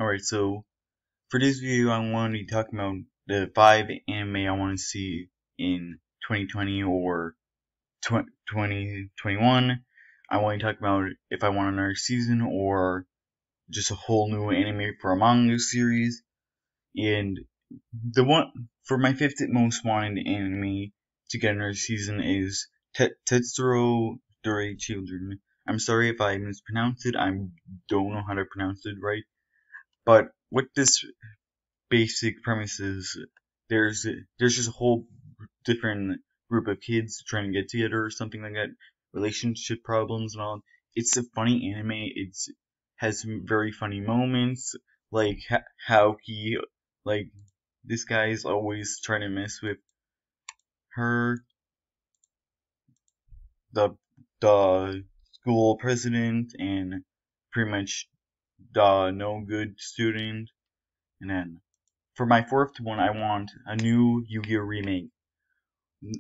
Alright, so for this video, I want to be talking about the 5 anime I want to see in 2020 or 2021. I want to talk about if I want another season or just a whole new anime for a manga series. And the one for my fifth most wanted anime to get another season is Tetsuro Dore Children. I'm sorry if I mispronounced it. I don't know how to pronounce it right. But with this basic premises, there's just a whole different group of kids trying to get together or something like that, relationship problems and all. It's a funny anime. It's has some very funny moments, like how he like this guy is always trying to mess with her, the school president, and pretty much the no good student. And then for my fourth one, I want a new Yu-Gi-Oh remake.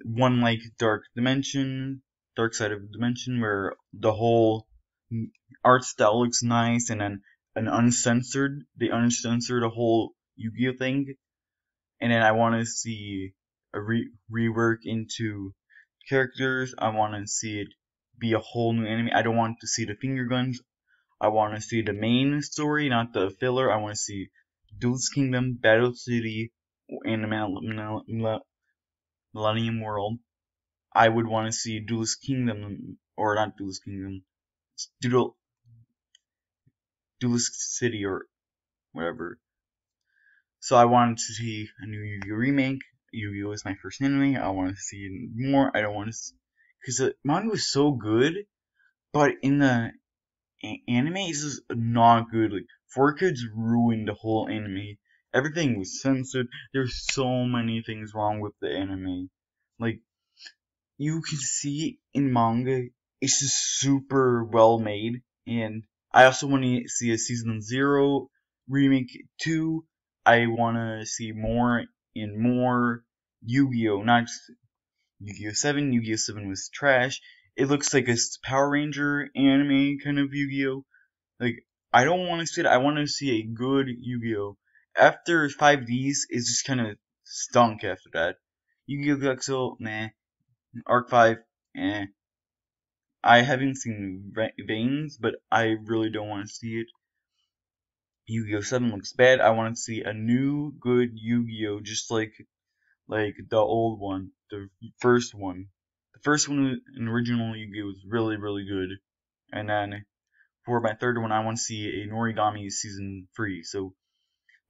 One like Dark Side of Dimension, where the whole art style looks nice, and then they uncensored a whole Yu-Gi-Oh thing. And then I want to see a rework into characters. I want to see it be a whole new anime. I don't want to see the finger guns. I want to see the main story, not the filler. I want to see Duelist Kingdom, Battle City, and the Millennium World. I would want to see Duelist Kingdom, or not Duelist Kingdom, Duel, Duelist City, or whatever. So I wanted to see a new Yu-Gi-Oh remake. Yu-Gi-Oh is my first anime. I want to see more. I don't want to, because the manga was so good, but in the anime it's just not good. Like 4Kids ruined the whole anime. Everything was censored. There's so many things wrong with the anime. Like you can see in manga, it's just super well made. And I also want to see a season 0 remake 2. I want to see more and more Yu-Gi-Oh, not just Yu-Gi-Oh 7. Yu-Gi-Oh 7 was trash. It looks like a Power Ranger anime kind of Yu-Gi-Oh. Like, I don't want to see it. I want to see a good Yu-Gi-Oh. After 5Ds, it's just kind of stunk after that. Yu-Gi-Oh! Galaxy, meh. Arc 5, eh. I haven't seen Veins, but I really don't want to see it. Yu-Gi-Oh! 7 looks bad. I want to see a new, good Yu-Gi-Oh! Just like the old one, the first one. The first one in original Yu-Gi-Oh! Was really, really good. And then for my third one, I want to see a Norigami season 3. So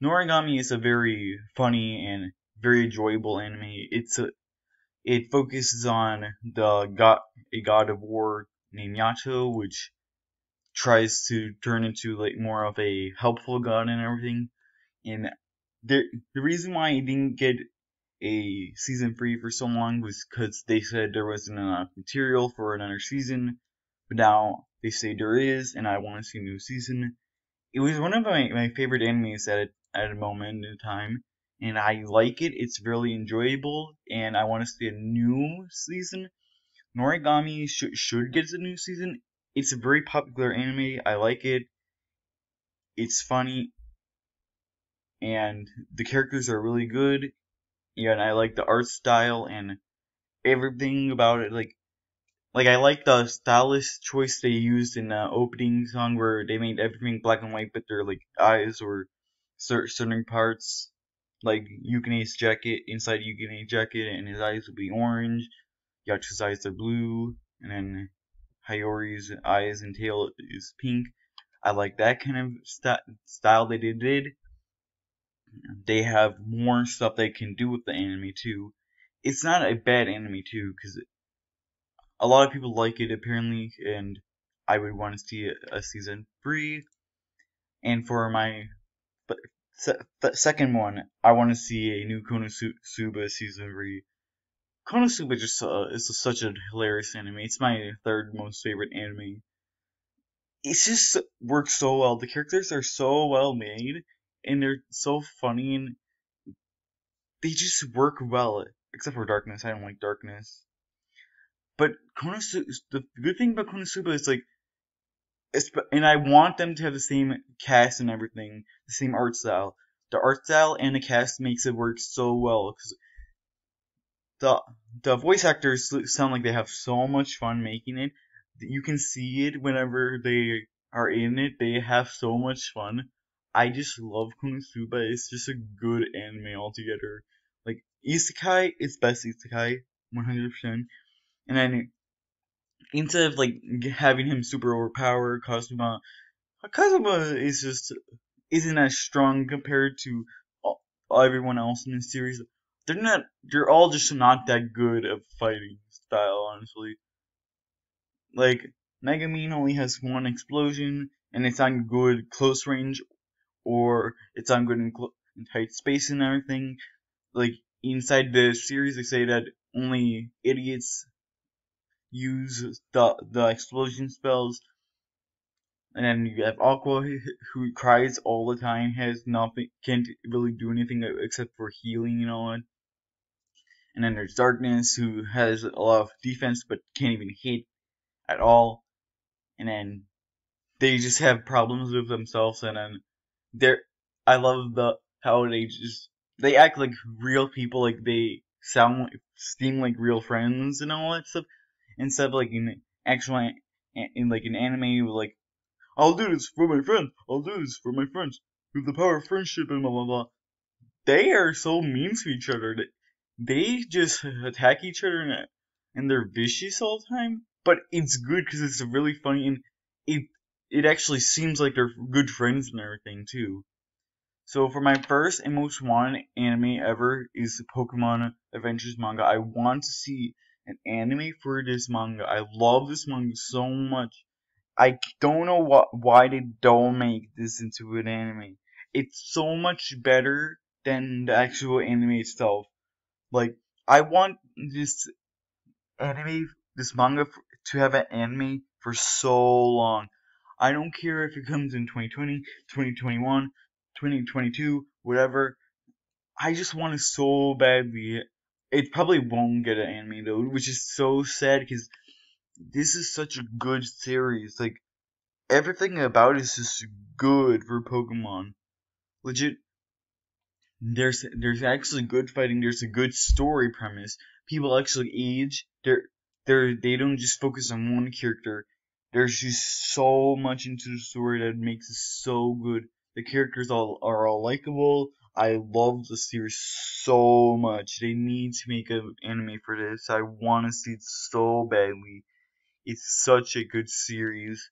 Norigami is a very funny and very enjoyable anime. It focuses on a god of war named Yato, which tries to turn into like more of a helpful god and everything. And the reason why he didn't get a season 3 for so long was because they said there wasn't enough material for another season. But now they say there is, and I want to see a new season. It was one of my favorite animes at a moment in time, and I like it. It's really enjoyable, and I want to see a new season. Norigami should get a new season. It's a very popular anime. I like it. It's funny, and the characters are really good. Yeah, and I like the art style and everything about it. Like I like the stylish choice they used in the opening song where they made everything black and white, but their like eyes or certain parts, like Yukine's jacket, inside Yukine's jacket, and his eyes will be orange. Yachi's eyes are blue, and then Hayori's eyes and tail is pink. I like that kind of style they did. They have more stuff they can do with the anime too. It's not a bad anime too, because a lot of people like it apparently, and I would want to see a season 3. And for my second one, I want to see a new Konosuba season 3. Konosuba just is such a hilarious anime. It's my third most favorite anime. It just works so well. The characters are so well made, and they're so funny, and they just work well. Except for Darkness, I don't like Darkness. But the good thing about Konosuba is like And I want them to have the same cast and everything, the same art style. The art style and the cast makes it work so well because the the voice actors sound like they have so much fun making it. You can see it whenever they are in it. They have so much fun. I just love Kunasuba. It's just a good anime altogether. Like isekai, it's best isekai, 100%. And then instead of like having him super overpowered, Kazuma is just isn't as strong compared to everyone else in the series. They're not. They're all just not that good of fighting style, honestly. Like Megumin only has one explosion, and it's on good close range, or it's on good in tight space and everything. Like inside the series, they say that only idiots use the explosion spells. And then you have Aqua, who cries all the time, has nothing, can't really do anything except for healing and all that. And then there's Darkness, who has a lot of defense but can't even hit at all. And then they just have problems with themselves. And then they're, I love how they act like real people, like they seem like real friends and all that stuff. Instead of like in actual, in like an anime with like, I'll do this for my friends. I'll do this for my friends. With the power of friendship and blah blah blah. They are so mean to each other that they just attack each other and they're vicious all the time. But it's good because it's really funny and it it actually seems like they're good friends and everything too. So for my first and most wanted anime ever is the Pokemon Adventures manga. I want to see an anime for this manga. I love this manga so much. I don't know why they don't make this into an anime. It's so much better than the actual anime itself. Like, I want anime, this manga, to have an anime for so long. I don't care if it comes in 2020, 2021, 2022, whatever. I just want it so badly. It probably won't get an anime though, which is so sad because this is such a good series. Like, everything about it is just good for Pokemon. Legit, there's actually good fighting. There's a good story premise. People actually age. They don't just focus on one character. There's just so much into the story that makes it so good. The characters are all likable. I love the series so much. They need to make an anime for this. I want to see it so badly. It's such a good series.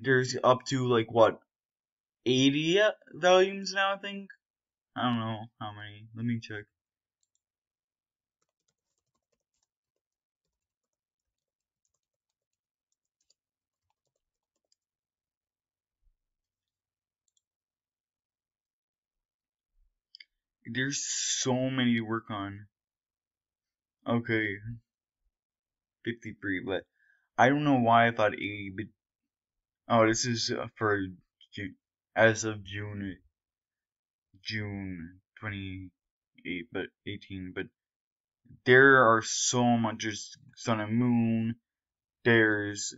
There's up to like what 80 volumes now, I think. I don't know how many. Let me check. There's so many to work on. Okay, 53, but I don't know why I thought 80, but oh, this is for June, as of June 28, but 18, but there are so much. There's Sun and Moon. There's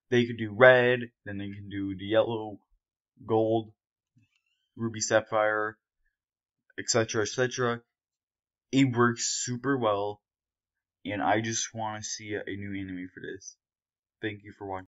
they could do red, then they can do the yellow, gold, ruby, sapphire, etc., etc. It works super well, and I just want to see a new anime for this. Thank you for watching.